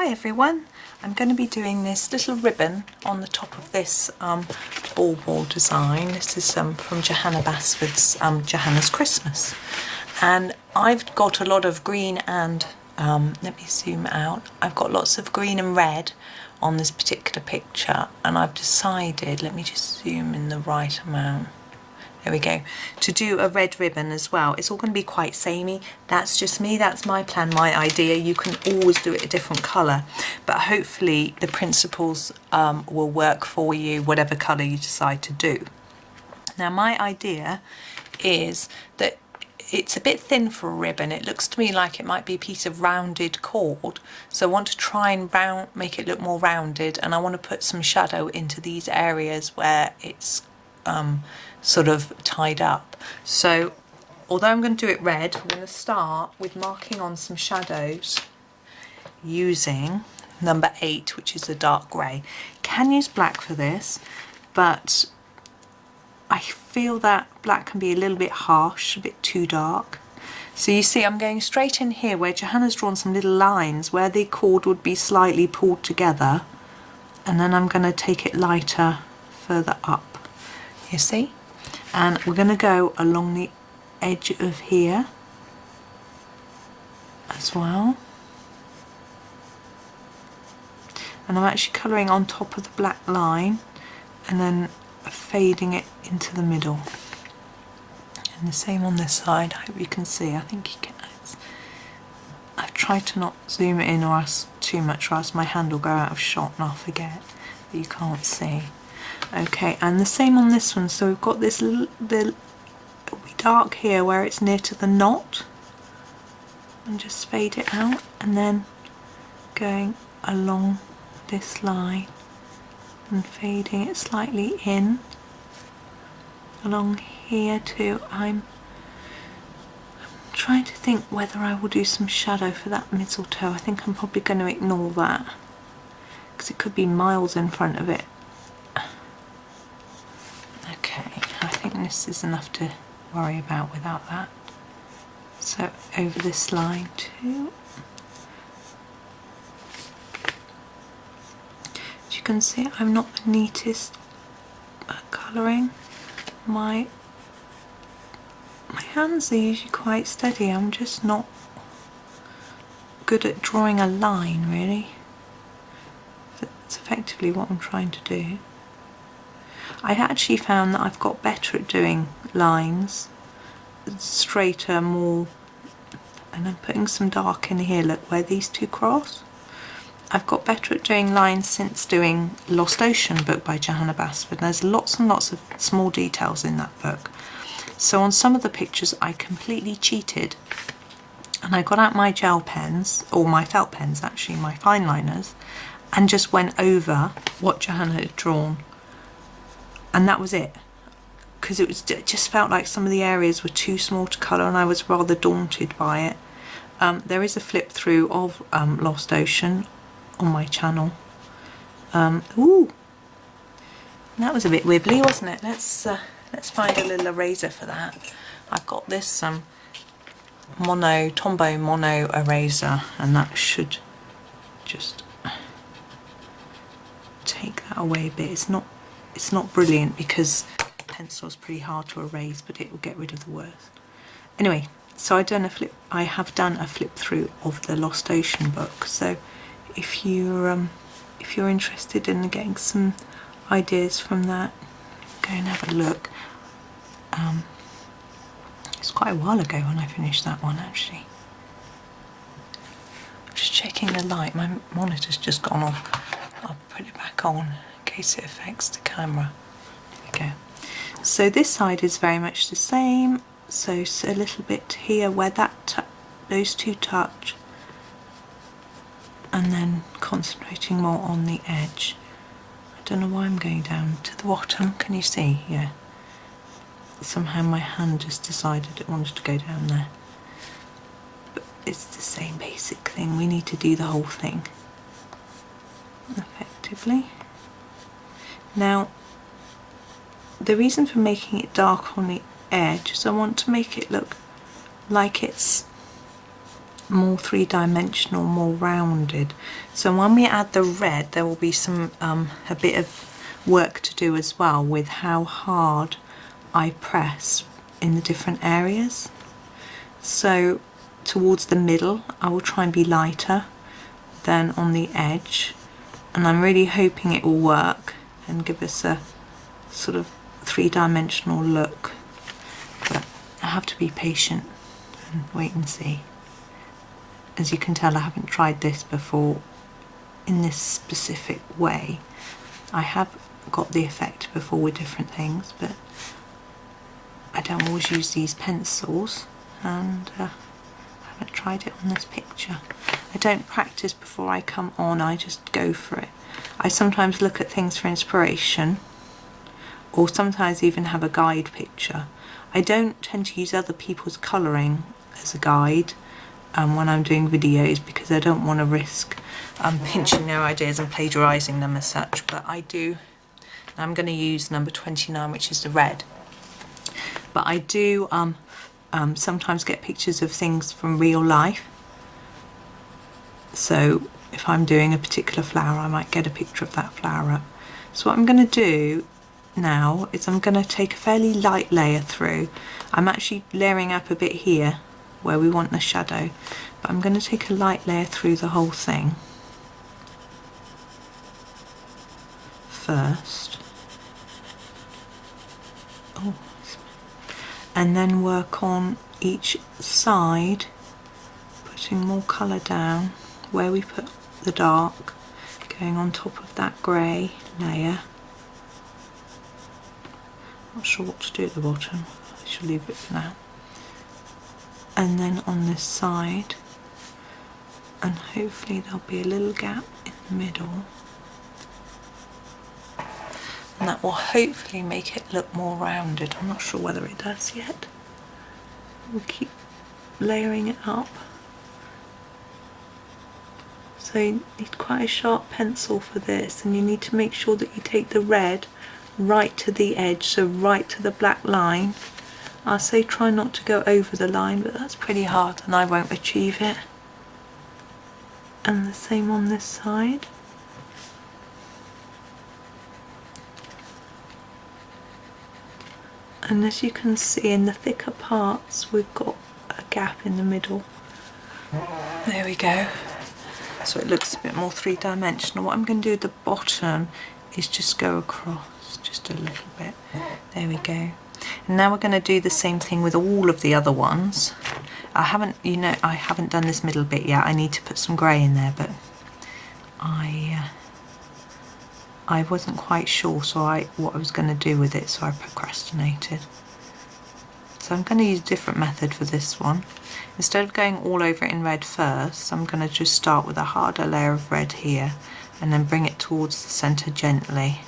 Hi everyone, I'm going to be doing this little ribbon on the top of this ball design. This is from Johanna Basford's Johanna's Christmas, and I've got a lot of green and let me zoom out. I've got lots of green and red on this particular picture, and I've decided, let me just zoom in the right amount. There we go, to do a red ribbon as well. It's all going to be quite samey. That's just me, that's my plan, my idea. You can always do it a different colour, but hopefully the principles will work for you, whatever colour you decide to do. Now my idea is that it's a bit thin for a ribbon. It looks to me like it might be a piece of rounded cord, so I want to try and make it look more rounded, and I want to put some shadow into these areas where it's sort of tied up. So although I'm going to do it red, we're going to start with marking on some shadows using number 8, which is the dark grey. Can use black for this, but I feel that black can be a little bit harsh, a bit too dark. So you see I'm going straight in here where Johanna's drawn some little lines where the cord would be slightly pulled together, and then I'm going to take it lighter further up, you see, and we're going to go along the edge of here as well, and I'm actually colouring on top of the black line and then fading it into the middle, and the same on this side. I hope you can see. I think you can. I've tried to not zoom it in or else too much, or else my hand will go out of shot and I'll forget that you can't see. Okay, and the same on this one. So we've got this little, it'll be dark here where it's near to the knot, and just fade it out, and then going along this line and fading it slightly in along here too. I'm trying to think whether I will do some shadow for that mistletoe. I think I'm probably going to ignore that because it could be miles in front of it. Okay, I think this is enough to worry about without that. So over this line too. As you can see, I'm not the neatest at colouring. My hands are usually quite steady. I'm just not good at drawing a line, really. That's effectively what I'm trying to do. I actually found that I've got better at doing lines, straighter, more, and I'm putting some dark in here, look, where these two cross. I've got better at doing lines since doing Lost Ocean book by Johanna Basford. There's lots and lots of small details in that book. So on some of the pictures I completely cheated, and I got out my gel pens, or my felt pens actually, my fine liners, and just went over what Johanna had drawn. And that was it, because it just felt like some of the areas were too small to colour, and I was rather daunted by it. There is a flip through of Lost Ocean on my channel. Ooh, that was a bit wibbly, wasn't it? Let's find a little eraser for that. I've got this Tombow mono eraser, and that should just take that away a bit. It's not brilliant because pencil is pretty hard to erase, but it will get rid of the worst. Anyway, so I have done a flip through of the Lost Ocean book. So if you're interested in getting some ideas from that, go and have a look. It's quite a while ago when I finished that one, actually. I'm just checking the light. My monitor's just gone off. I'll put it back on in case it affects the camera. There we go. So this side is very much the same. So a little bit here where those two touch, and then concentrating more on the edge. I don't know why I'm going down to the bottom. Can you see? Yeah. Somehow my hand just decided it wanted to go down there. But it's the same basic thing. We need to do the whole thing effectively. Now, the reason for making it dark on the edge is I want to make it look like it's more three-dimensional, more rounded. So when we add the red, there will be some a bit of work to do as well with how hard I press in the different areas. So towards the middle I will try and be lighter than on the edge, and I'm really hoping it will work and give us a sort of three-dimensional look, but I have to be patient and wait and see. As you can tell, I haven't tried this before in this specific way. I have got the effect before with different things, but I don't always use these pencils, and I haven't tried it on this picture. I don't practice before I come on, I just go for it. I sometimes look at things for inspiration, or sometimes even have a guide picture. I don't tend to use other people's colouring as a guide when I'm doing videos, because I don't want to risk pinching their ideas and plagiarising them as such, but I do. I'm going to use number 29, which is the red. But I do sometimes get pictures of things from real life. So if I'm doing a particular flower, I might get a picture of that flower up. So what I'm going to do now is I'm going to take a fairly light layer through. I'm actually layering up a bit here where we want the shadow, but I'm going to take a light layer through the whole thing first. Oh, and then work on each side, putting more colour down where we put the dark, going on top of that grey layer. Not sure what to do at the bottom, I shall leave it for now. And then on this side, and hopefully there'll be a little gap in the middle, and that will hopefully make it look more rounded. I'm not sure whether it does yet. We'll keep layering it up. So you need quite a sharp pencil for this, and you need to make sure that you take the red right to the edge, so right to the black line. I say try not to go over the line, but that's pretty hard and I won't achieve it. And the same on this side. And as you can see, in the thicker parts we've got a gap in the middle. There we go. So it looks a bit more three-dimensional. What I'm going to do at the bottom is just go across just a little bit. There we go. And now we're going to do the same thing with all of the other ones. I haven't done this middle bit yet. I need to put some grey in there, but I wasn't quite sure what I was going to do with it, so I procrastinated. So I'm going to use a different method for this one. Instead of going all over it in red first, I'm going to just start with a harder layer of red here and then bring it towards the centre gently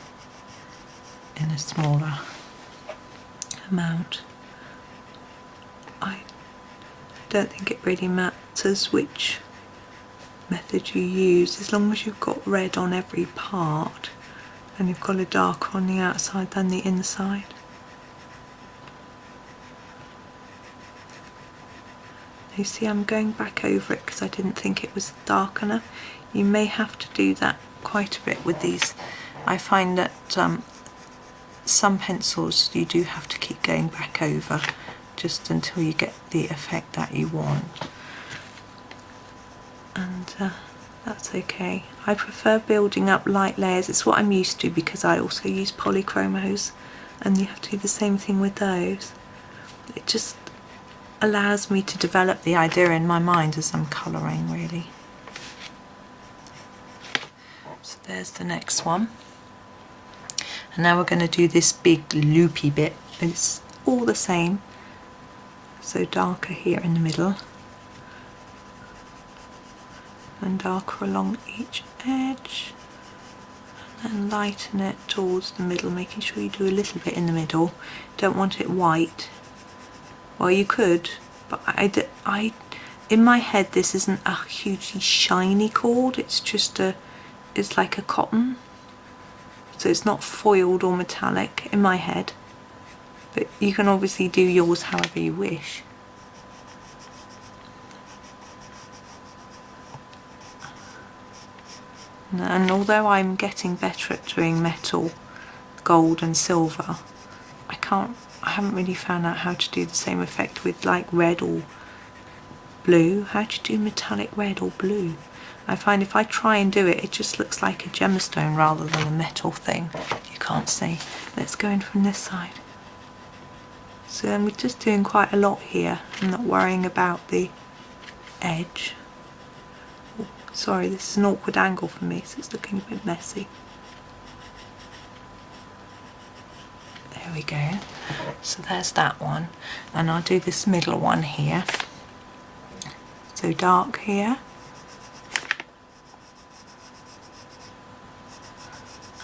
in a smaller amount. I don't think it really matters which method you use, as long as you've got red on every part and you've got a darker on the outside than the inside. You see, I'm going back over it because I didn't think it was dark enough. You may have to do that quite a bit with these. I find that some pencils you do have to keep going back over just until you get the effect that you want. And that's okay. I prefer building up light layers. It's what I'm used to because I also use polychromos, and you have to do the same thing with those. It just allows me to develop the idea in my mind as I'm colouring, really. So there's the next one. And now we're going to do this big loopy bit. It's all the same. So darker here in the middle. And darker along each edge. And then lighten it towards the middle, making sure you do a little bit in the middle. Don't want it white. Well, you could, but I in my head this isn't a hugely shiny cord, it's just it's like a cotton, so it's not foiled or metallic in my head, but you can obviously do yours however you wish. And although I'm getting better at doing metal, gold and silver, I haven't really found out how to do the same effect with like red or blue. How do you do metallic red or blue? I find if I try and do it, it just looks like a gemstone rather than a metal thing. You can't see. Let's go in from this side. So then we're just doing quite a lot here. I'm not worrying about the edge. Oh, sorry, this is an awkward angle for me, so it's looking a bit messy. There we go. So there's that one. And I'll do this middle one here. So dark here.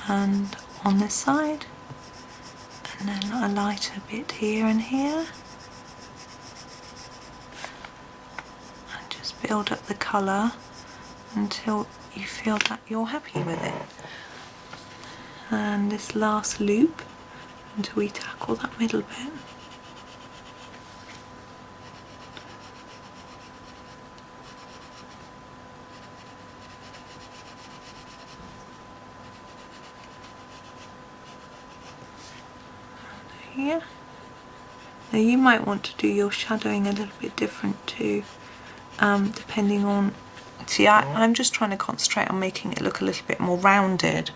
And on this side. And then a lighter bit here and here. And just build up the colour until you feel that you're happy with it. And this last loop until we tackle that middle bit. Here. Now you might want to do your shadowing a little bit different too, depending on, see I'm just trying to concentrate on making it look a little bit more rounded,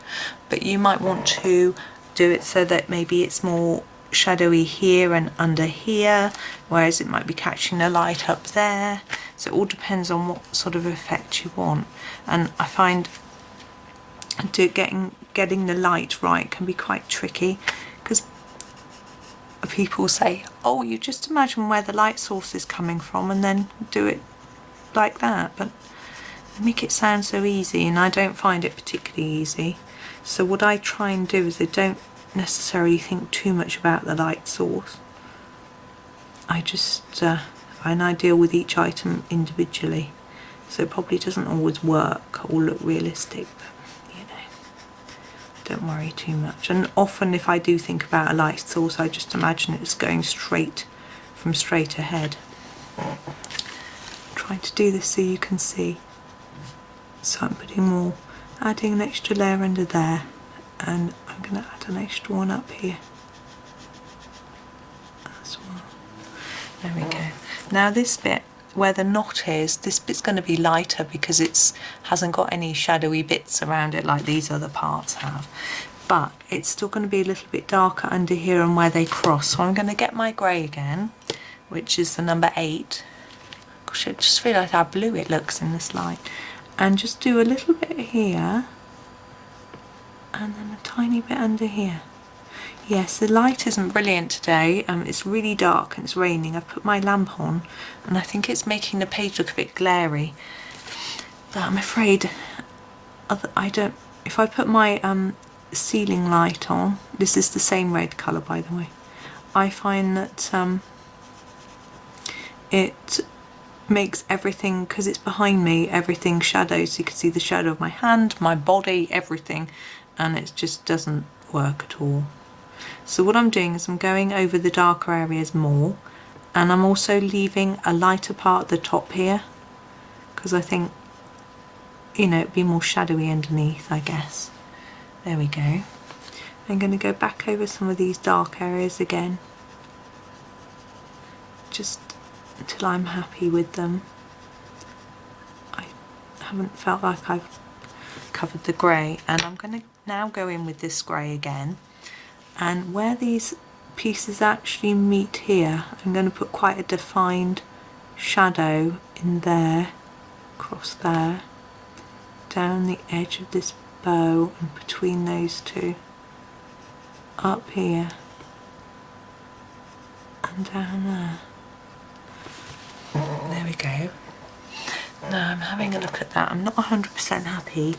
but you might want to do it so that maybe it's more shadowy here and under here, whereas it might be catching the light up there. So it all depends on what sort of effect you want, and I find getting the light right can be quite tricky, because people say, oh, you just imagine where the light source is coming from and then do it like that, but they make it sound so easy, and I don't find it particularly easy. So what I try and do is I don't necessarily think too much about the light source. I just and I deal with each item individually, so it probably doesn't always work or look realistic, but you know, don't worry too much. And often if I do think about a light source, I just imagine it's going straight ahead. I'm trying to do this so you can see. So I'm putting more, adding an extra layer under there, and I'm going to add an extra one up here as well. There we go. Now this bit where the knot is, this bit's going to be lighter because it hasn't got any shadowy bits around it like these other parts have, but it's still going to be a little bit darker under here and where they cross. So I'm going to get my grey again, which is the number 8. Gosh, I just realised how blue it looks in this light, and just do a little bit here and then a tiny bit under here. Yes, the light isn't brilliant today. It's really dark and it's raining. I've put my lamp on and I think it's making the page look a bit glary. But I'm afraid if I put my ceiling light on, this is the same red colour by the way, I find that it makes everything, because it's behind me, everything shadows. So you can see the shadow of my hand, my body, everything, and it just doesn't work at all. So what I'm doing is I'm going over the darker areas more, and I'm also leaving a lighter part at the top here, because I think, you know, it'd be more shadowy underneath, I guess. There we go. I'm going to go back over some of these dark areas again, just until I'm happy with them. I haven't felt like I've covered the grey, and I'm going to now go in with this grey again, and where these pieces actually meet here, I'm going to put quite a defined shadow in there, across there, down the edge of this bow and between those two, up here and down there. There we go. Now I'm having a look at that. I'm not 100% happy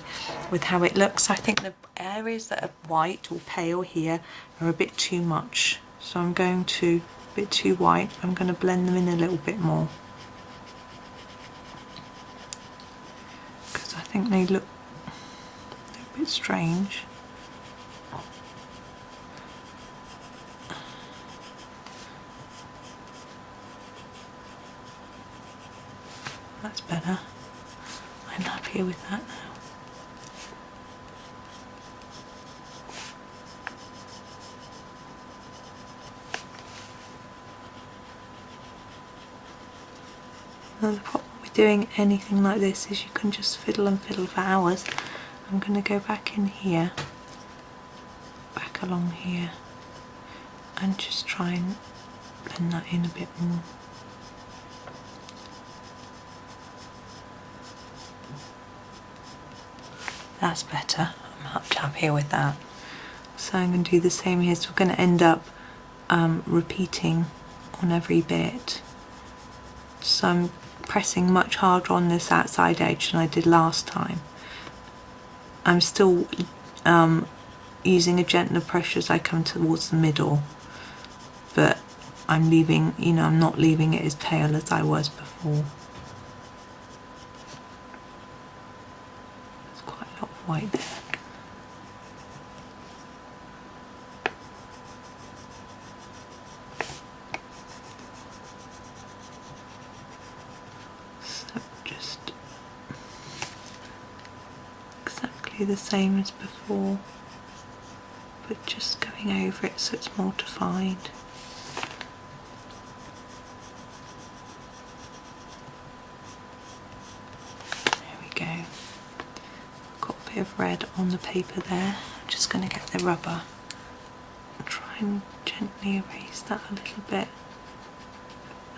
with how it looks. I think the areas that are white or pale here are a bit too much. So I'm going to, a bit too white, I'm going to blend them in a little bit more, because I think they look a bit strange. That's better. I'm happier with that now. Now the problem with doing anything like this is you can just fiddle and fiddle for hours. I'm going to go back in here, back along here, and just try and blend that in a bit more. That's better. I'm much happier with that. So I'm going to do the same here. So we're going to end up repeating on every bit. So I'm pressing much harder on this outside edge than I did last time. I'm still using a gentler pressure as I come towards the middle, but I'm leaving, you know, I'm not leaving it as pale as I was before. There's quite a lot of white there. So just exactly the same as before, but just going over it so it's more defined. Of red on the paper there. I'm just going to get the rubber and try and gently erase that a little bit.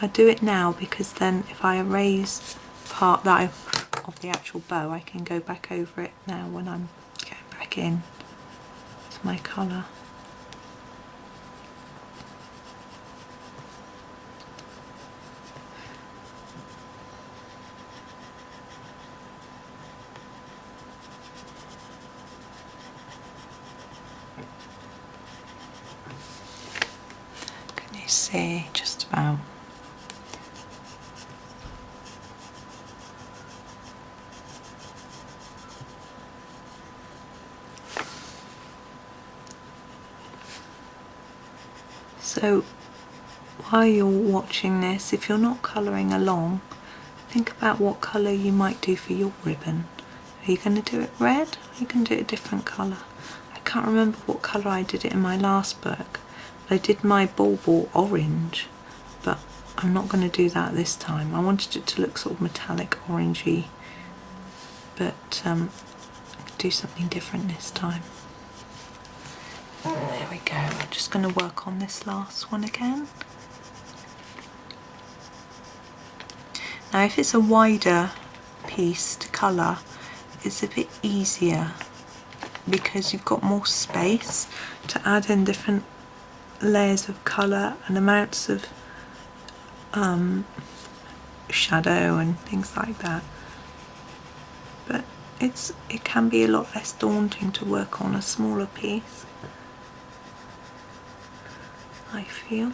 I do it now because then if I erase part that of the actual bow, I can go back over it now when I'm going back in with my colour. See, just about. So while you're watching this, if you're not colouring along, think about what colour you might do for your ribbon. Are you going to do it red? Or are you going to do it a different colour? I can't remember what colour I did it in my last book. I did my ball orange, but I'm not going to do that this time. I wanted it to look sort of metallic orangey, but I could do something different this time. There we go. I'm just going to work on this last one again. Now if it's a wider piece to colour, it's a bit easier because you've got more space to add in different layers of colour and amounts of shadow and things like that, but it can be a lot less daunting to work on a smaller piece, I feel.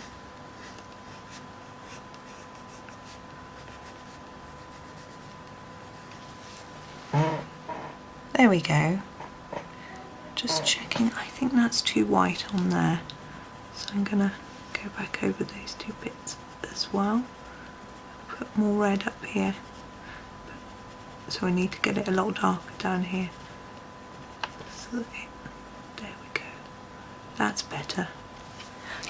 There we go. Just checking, I think that's too white on there. So I'm going to go back over those two bits as well. Put more red up here. So I need to get it a lot darker down here. So there we go. That's better.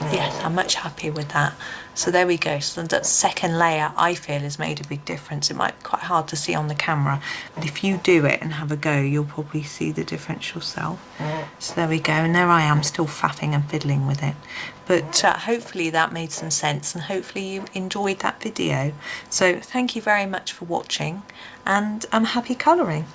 Yes, I'm much happier with that. So there we go. So that second layer, I feel, has made a big difference. It might be quite hard to see on the camera, but if you do it and have a go, you'll probably see the difference yourself. So there we go, and there I am, still faffing and fiddling with it. But hopefully that made some sense, and hopefully you enjoyed that video. So thank you very much for watching, and I'm happy colouring.